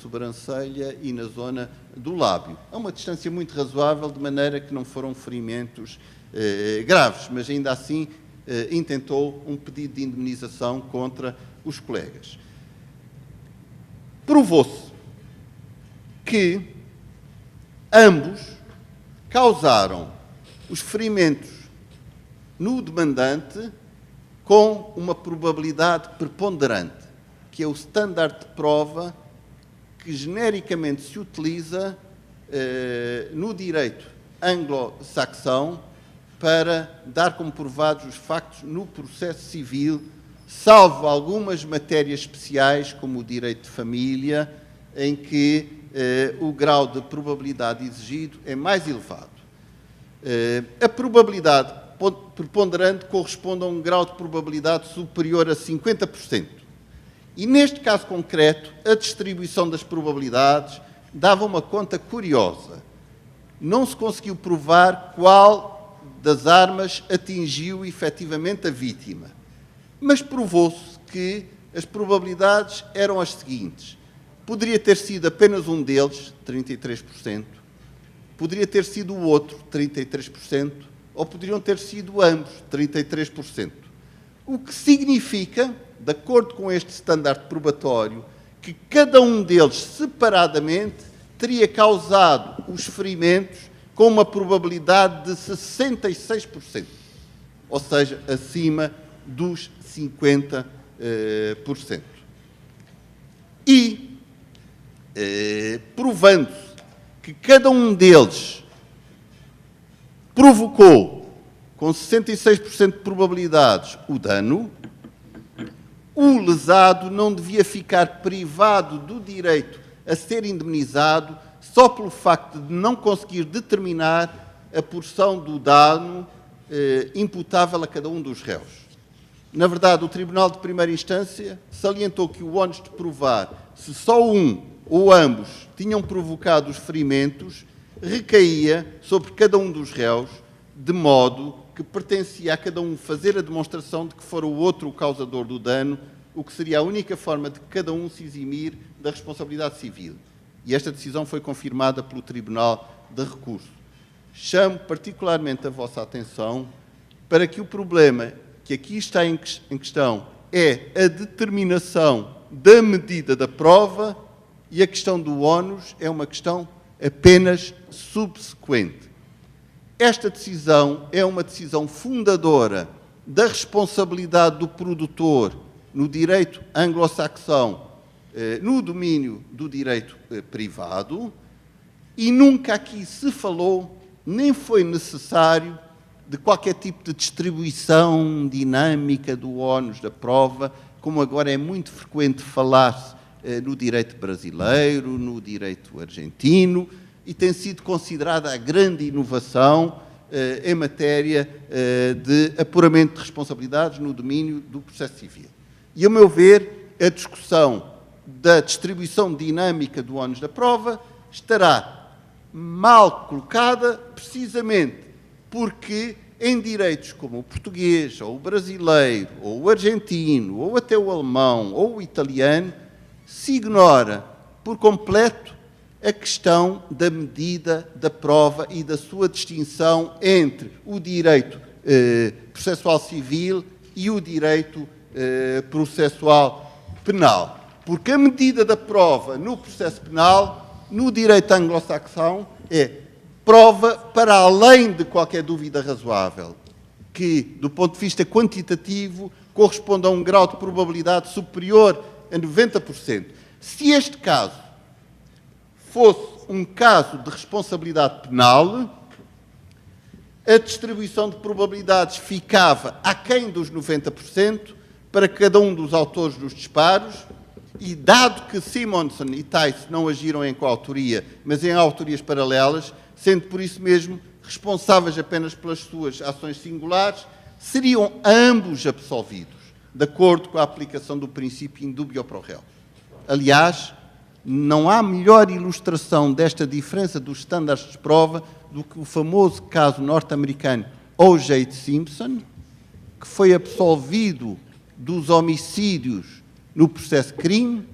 sobrancelha e na zona do lábio. A uma distância muito razoável, de maneira que não foram ferimentos graves, mas ainda assim intentou um pedido de indemnização contra os colegas. Provou-se que ambos causaram os ferimentos no demandante com uma probabilidade preponderante, que é o standard de prova que genericamente se utiliza no direito anglo-saxão para dar como provados os factos no processo civil, salvo algumas matérias especiais, como o direito de família, em que o grau de probabilidade exigido é mais elevado. A probabilidade preponderante corresponde a um grau de probabilidade superior a 50%. E neste caso concreto, a distribuição das probabilidades dava uma conta curiosa. Não se conseguiu provar qual das armas atingiu efetivamente a vítima, mas provou-se que as probabilidades eram as seguintes. Poderia ter sido apenas um deles, 33%, poderia ter sido o outro, 33%, ou poderiam ter sido ambos, 33%. O que significa, de acordo com este standard probatório, que cada um deles separadamente teria causado os ferimentos com uma probabilidade de 66%, ou seja, acima dos 50%. E, provando-se que cada um deles provocou, com 66% de probabilidades, o dano, o lesado não devia ficar privado do direito a ser indemnizado só pelo facto de não conseguir determinar a porção do dano imputável a cada um dos réus. Na verdade, o Tribunal de Primeira Instância salientou que o ónus de provar se só um ou ambos tinham provocado os ferimentos recaía sobre cada um dos réus, de modo que pertencia a cada um fazer a demonstração de que fora o outro o causador do dano, o que seria a única forma de cada um se eximir da responsabilidade civil. E esta decisão foi confirmada pelo Tribunal de Recurso. Chamo particularmente a vossa atenção para que o problema que aqui está em questão é a determinação da medida da prova e a questão do ónus é uma questão apenas subsequente. Esta decisão é uma decisão fundadora da responsabilidade do produtor no direito anglo-saxão, no domínio do direito privado, e nunca aqui se falou, nem foi necessário, de qualquer tipo de distribuição dinâmica do ónus da prova, como agora é muito frequente falar-se no direito brasileiro, no direito argentino, e tem sido considerada a grande inovação em matéria de apuramento de responsabilidades no domínio do processo civil. E, a meu ver, a discussão da distribuição dinâmica do ónus da prova estará mal colocada, precisamente porque em direitos como o português, ou o brasileiro, ou o argentino, ou até o alemão, ou o italiano, se ignora por completo a questão da medida da prova e da sua distinção entre o direito processual civil e o direito processual penal. Porque a medida da prova no processo penal, no direito anglo-saxão, é prova para além de qualquer dúvida razoável, que, do ponto de vista quantitativo, corresponde a um grau de probabilidade superior a 90%. Se este caso fosse um caso de responsabilidade penal, a distribuição de probabilidades ficava aquém dos 90% para cada um dos autores dos disparos, e dado que Simonson e Tice não agiram em coautoria, mas em autorias paralelas, sendo por isso mesmo responsáveis apenas pelas suas ações singulares, seriam ambos absolvidos, de acordo com a aplicação do princípio in dubio pro reo. Aliás, não há melhor ilustração desta diferença dos estándares de prova do que o famoso caso norte-americano O.J. Simpson, que foi absolvido dos homicídios no processo crime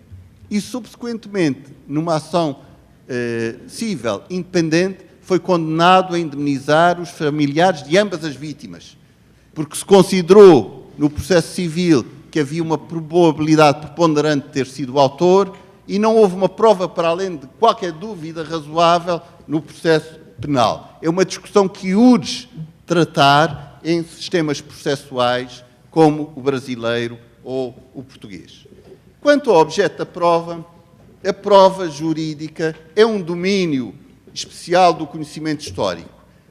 e, subsequentemente, numa ação civil independente, foi condenado a indemnizar os familiares de ambas as vítimas, porque se considerou no processo civil que havia uma probabilidade preponderante de ter sido o autor e não houve uma prova para além de qualquer dúvida razoável no processo penal. É uma discussão que urge tratar em sistemas processuais como o brasileiro ou o português. Quanto ao objeto da prova, a prova jurídica é um domínio especial do conhecimento histórico.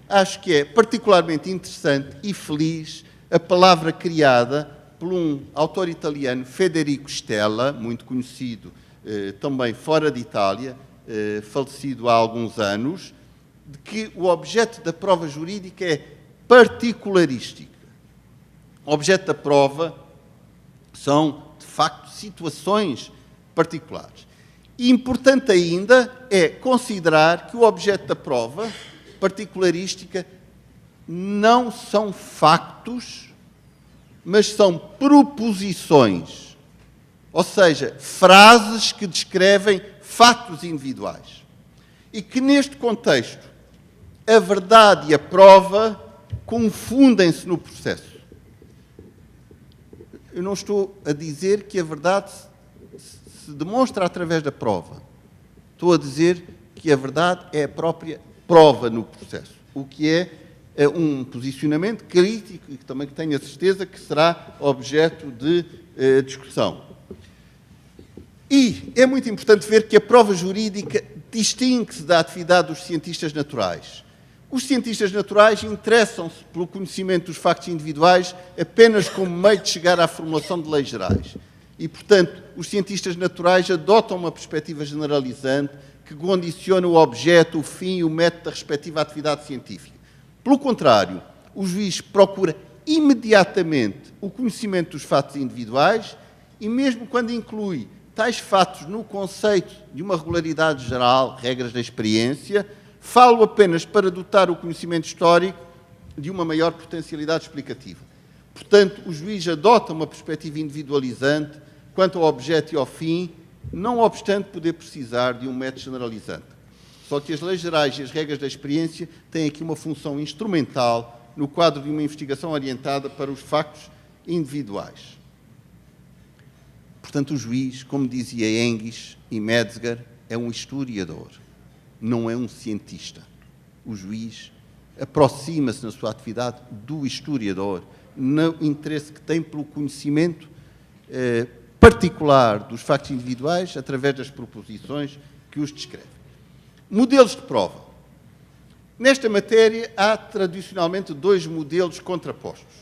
Acho que é particularmente interessante e feliz a palavra criada por um autor italiano, Federico Stella, muito conhecido também fora de Itália, falecido há alguns anos, de que o objeto da prova jurídica é particularístico. O objeto da prova são, de facto, situações particulares. E importante ainda é considerar que o objeto da prova particularística não são factos, mas são proposições, ou seja, frases que descrevem fatos individuais. E que, neste contexto, a verdade e a prova confundem-se no processo. Eu não estou a dizer que a verdade se demonstra através da prova. Estou a dizer que a verdade é a própria prova no processo, o que é um posicionamento crítico e que também tenho a certeza que será objeto de discussão. E é muito importante ver que a prova jurídica distingue-se da atividade dos cientistas naturais. Os cientistas naturais interessam-se pelo conhecimento dos factos individuais apenas como meio de chegar à formulação de leis gerais. E, portanto, os cientistas naturais adotam uma perspectiva generalizante que condiciona o objeto, o fim e o método da respectiva atividade científica. Pelo contrário, o juiz procura imediatamente o conhecimento dos fatos individuais e, mesmo quando inclui tais fatos no conceito de uma regularidade geral, regras da experiência, falo apenas para dotar o conhecimento histórico de uma maior potencialidade explicativa. Portanto, o juiz adota uma perspectiva individualizante quanto ao objeto e ao fim, não obstante poder precisar de um método generalizante. Só que as leis gerais e as regras da experiência têm aqui uma função instrumental no quadro de uma investigação orientada para os factos individuais. Portanto, o juiz, como dizia Engels e Metzger, é um historiador, não é um cientista. O juiz aproxima-se na sua atividade do historiador, no interesse que tem pelo conhecimento particular dos factos individuais através das proposições que os descrevem. Modelos de prova. Nesta matéria, há tradicionalmente dois modelos contrapostos.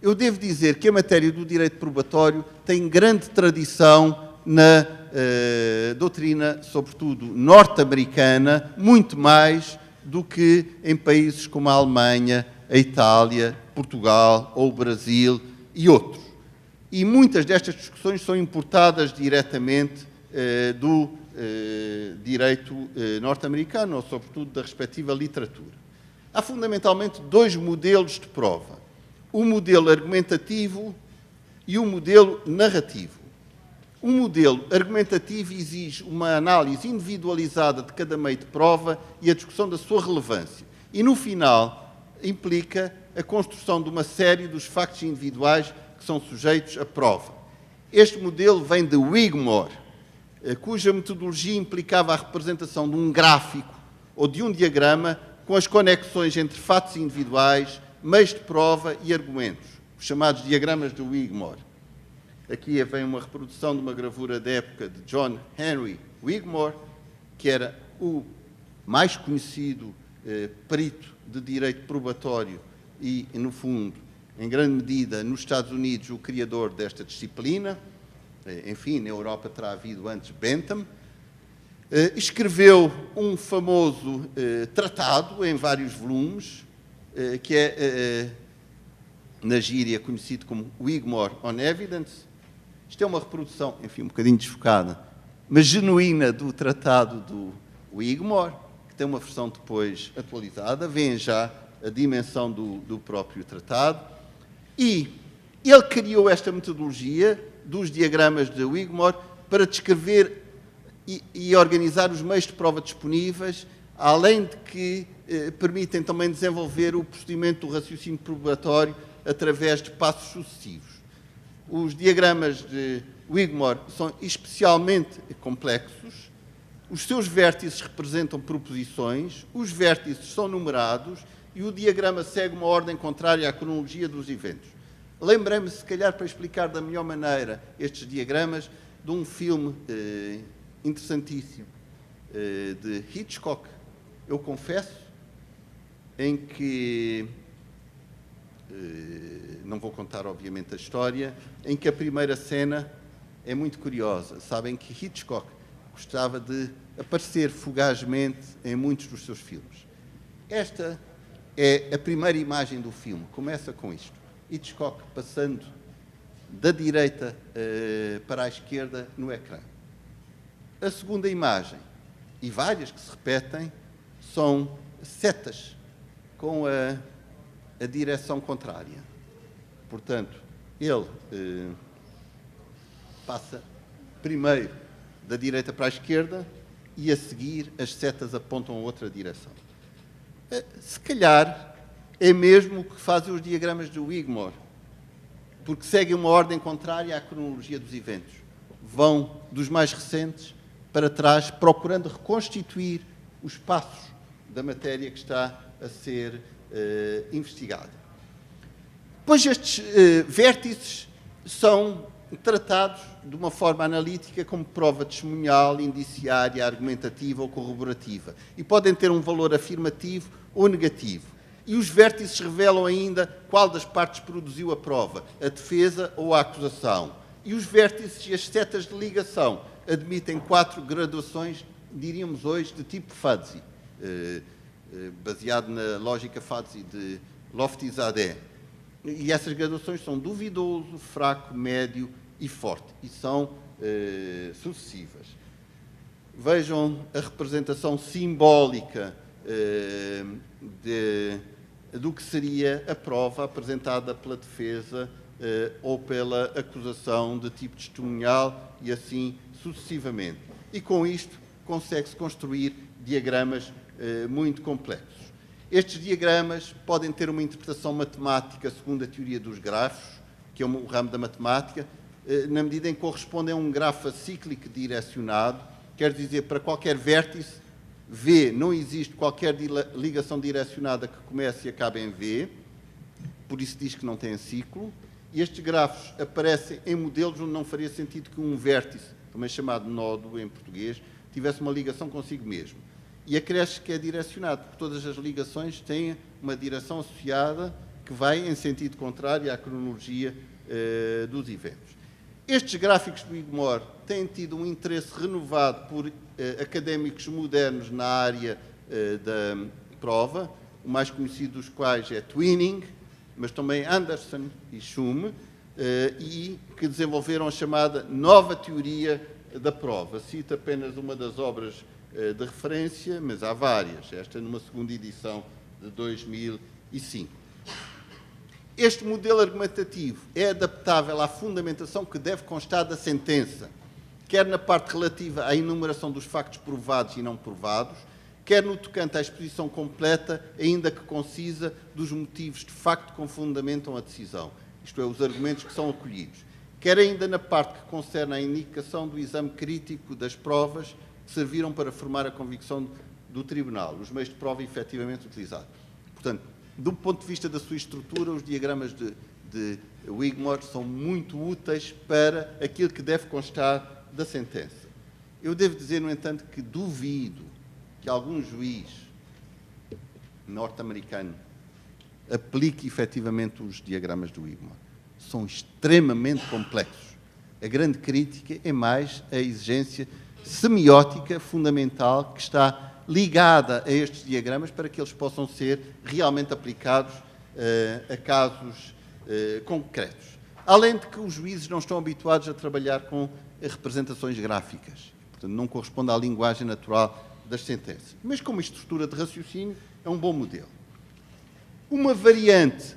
Eu devo dizer que a matéria do direito probatório tem grande tradição na doutrina, sobretudo norte-americana, muito mais do que em países como a Alemanha, a Itália, Portugal ou o Brasil e outros. E muitas destas discussões são importadas diretamente do direito norte-americano, ou sobretudo da respectiva literatura. Há fundamentalmente dois modelos de prova: o modelo argumentativo e o modelo narrativo. O modelo argumentativo exige uma análise individualizada de cada meio de prova e a discussão da sua relevância. E, no final, implica a construção de uma série dos factos individuais que são sujeitos à prova. Este modelo vem de Wigmore, cuja metodologia implicava a representação de um gráfico ou de um diagrama com as conexões entre fatos individuais, meios de prova e argumentos, os chamados diagramas de Wigmore. Aqui vem uma reprodução de uma gravura da época de John Henry Wigmore, que era o mais conhecido perito de direito probatório e, no fundo, em grande medida, nos Estados Unidos, o criador desta disciplina. Enfim, na Europa terá havido antes Bentham. Escreveu um famoso tratado em vários volumes, que é, na gíria, conhecido como Wigmore on Evidence. Isto é uma reprodução, enfim, um bocadinho desfocada, mas genuína do tratado do Wigmore, que tem uma versão depois atualizada. Vêem já a dimensão do próprio tratado. E ele criou esta metodologia dos diagramas de Wigmore para descrever e organizar os meios de prova disponíveis, além de que permitem também desenvolver o procedimento do raciocínio probatório através de passos sucessivos. Os diagramas de Wigmore são especialmente complexos, os seus vértices representam proposições, os vértices são numerados e o diagrama segue uma ordem contrária à cronologia dos eventos. Lembrei-me, se calhar, para explicar da melhor maneira estes diagramas, de um filme interessantíssimo de Hitchcock, eu confesso, em que, não vou contar obviamente a história, em que a primeira cena é muito curiosa. Sabem que Hitchcock gostava de aparecer fugazmente em muitos dos seus filmes. Esta é a primeira imagem do filme, começa com isto. Hitchcock passando da direita para a esquerda no ecrã. A segunda imagem, e várias que se repetem, são setas com a direção contrária. Portanto, ele passa primeiro da direita para a esquerda e a seguir as setas apontam a outra direção. Se calhar é mesmo o que fazem os diagramas de Wigmore, porque seguem uma ordem contrária à cronologia dos eventos. Vão dos mais recentes para trás, procurando reconstituir os passos da matéria que está a ser investigada. Pois estes vértices são tratados de uma forma analítica como prova testemunhal, indiciária, argumentativa ou corroborativa e podem ter um valor afirmativo ou negativo. E os vértices revelam ainda qual das partes produziu a prova, a defesa ou a acusação. E os vértices e as setas de ligação admitem 4 graduações, diríamos hoje, de tipo fuzzy, baseado na lógica fuzzy de Lofty-Zadeh. E essas graduações são duvidoso, fraco, médio e forte, e são sucessivas. Vejam a representação simbólica do que seria a prova apresentada pela defesa ou pela acusação de tipo testemunhal e assim sucessivamente. E com isto consegue-se construir diagramas muito complexos. Estes diagramas podem ter uma interpretação matemática segundo a teoria dos grafos, que é o ramo da matemática, na medida em que correspondem a um grafo acíclico direcionado, quer dizer, para qualquer vértice, V não existe qualquer ligação direcionada que comece e acabe em V, por isso diz que não tem ciclo, e estes grafos aparecem em modelos onde não faria sentido que um vértice, também chamado nódo em português, tivesse uma ligação consigo mesmo. E acresce que é direcionado, porque todas as ligações têm uma direção associada que vai em sentido contrário à cronologia dos eventos. Estes gráficos do Wigmore têm tido um interesse renovado por académicos modernos na área da prova, o mais conhecido dos quais é Twining, mas também Anderson e Schum, e que desenvolveram a chamada nova teoria da prova. Cito apenas uma das obras de referência, mas há várias, esta numa segunda edição de 2005. Este modelo argumentativo é adaptável à fundamentação que deve constar da sentença, quer na parte relativa à enumeração dos factos provados e não provados, quer no tocante à exposição completa, ainda que concisa, dos motivos de facto que fundamentam a decisão, isto é, os argumentos que são acolhidos, quer ainda na parte que concerne à indicação do exame crítico das provas que serviram para formar a convicção do tribunal, os meios de prova efetivamente utilizados. Portanto, do ponto de vista da sua estrutura, os diagramas de Wigmore são muito úteis para aquilo que deve constar da sentença. Eu devo dizer, no entanto, que duvido que algum juiz norte-americano aplique efetivamente os diagramas do Wigmore. São extremamente complexos. A grande crítica é mais a exigência semiótica fundamental que está ligada a estes diagramas para que eles possam ser realmente aplicados a casos concretos. Além de que os juízes não estão habituados a trabalhar com representações gráficas, portanto não corresponde à linguagem natural das sentenças. Mas como estrutura de raciocínio é um bom modelo. Uma variante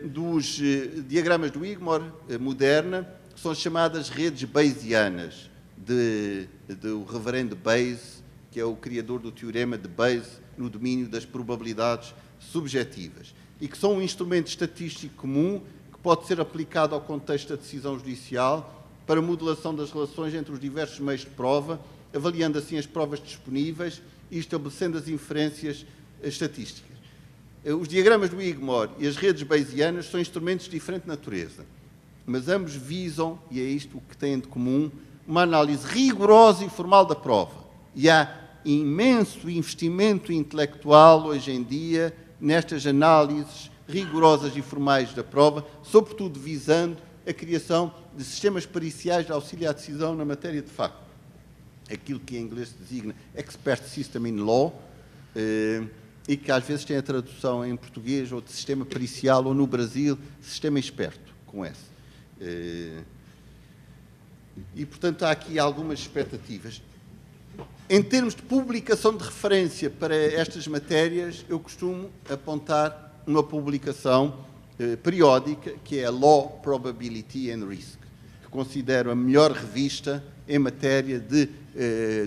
dos diagramas do Wigmore moderna são as chamadas redes bayesianas, do reverendo Bayes, que é o criador do teorema de Bayes no domínio das probabilidades subjetivas, e que são um instrumento estatístico comum que pode ser aplicado ao contexto da decisão judicial para modelação das relações entre os diversos meios de prova, avaliando assim as provas disponíveis e estabelecendo as inferências estatísticas. Os diagramas do Wigmore e as redes bayesianas são instrumentos de diferente natureza, mas ambos visam, e é isto o que têm de comum, uma análise rigorosa e formal da prova. E há imenso investimento intelectual hoje em dia nestas análises rigorosas e formais da prova, sobretudo visando a criação de sistemas periciais de auxílio à decisão na matéria de facto. Aquilo que em inglês se designa Expert System in Law, e que às vezes tem a tradução em português ou de sistema pericial, ou no Brasil, sistema experto, com S. E, portanto, há aqui algumas expectativas. Em termos de publicação de referência para estas matérias, eu costumo apontar uma publicação periódica, que é a Law, Probability and Risk, que considero a melhor revista em matéria de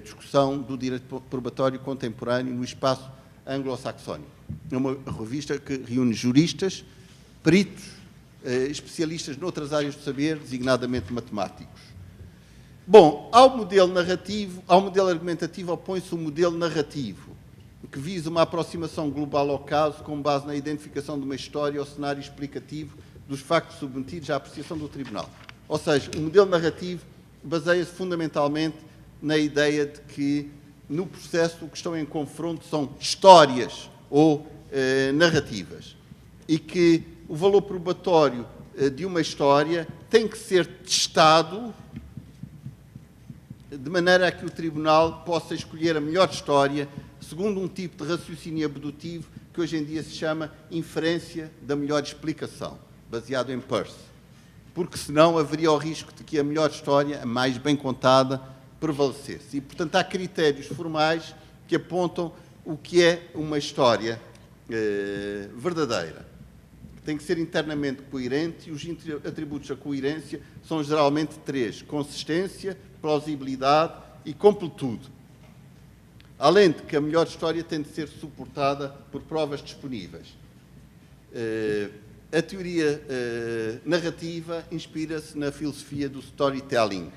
discussão do direito probatório contemporâneo no espaço anglo-saxónico. É uma revista que reúne juristas, peritos, especialistas noutras áreas do saber, designadamente matemáticos. Bom, ao modelo argumentativo opõe-se o modelo narrativo, que visa uma aproximação global ao caso com base na identificação de uma história ou cenário explicativo dos factos submetidos à apreciação do tribunal. Ou seja, o modelo narrativo baseia-se fundamentalmente na ideia de que no processo o que estão em confronto são histórias ou narrativas, e que o valor probatório de uma história tem que ser testado de maneira a que o tribunal possa escolher a melhor história segundo um tipo de raciocínio abdutivo que hoje em dia se chama inferência da melhor explicação, baseado em Peirce. Porque senão haveria o risco de que a melhor história, a mais bem contada, prevalecesse. E, portanto, há critérios formais que apontam o que é uma história verdadeira. Tem que ser internamente coerente, e os atributos da coerência são geralmente três: consistência, plausibilidade e completude. Além de que a melhor história tem de ser suportada por provas disponíveis. A teoria narrativa inspira-se na filosofia do storytelling,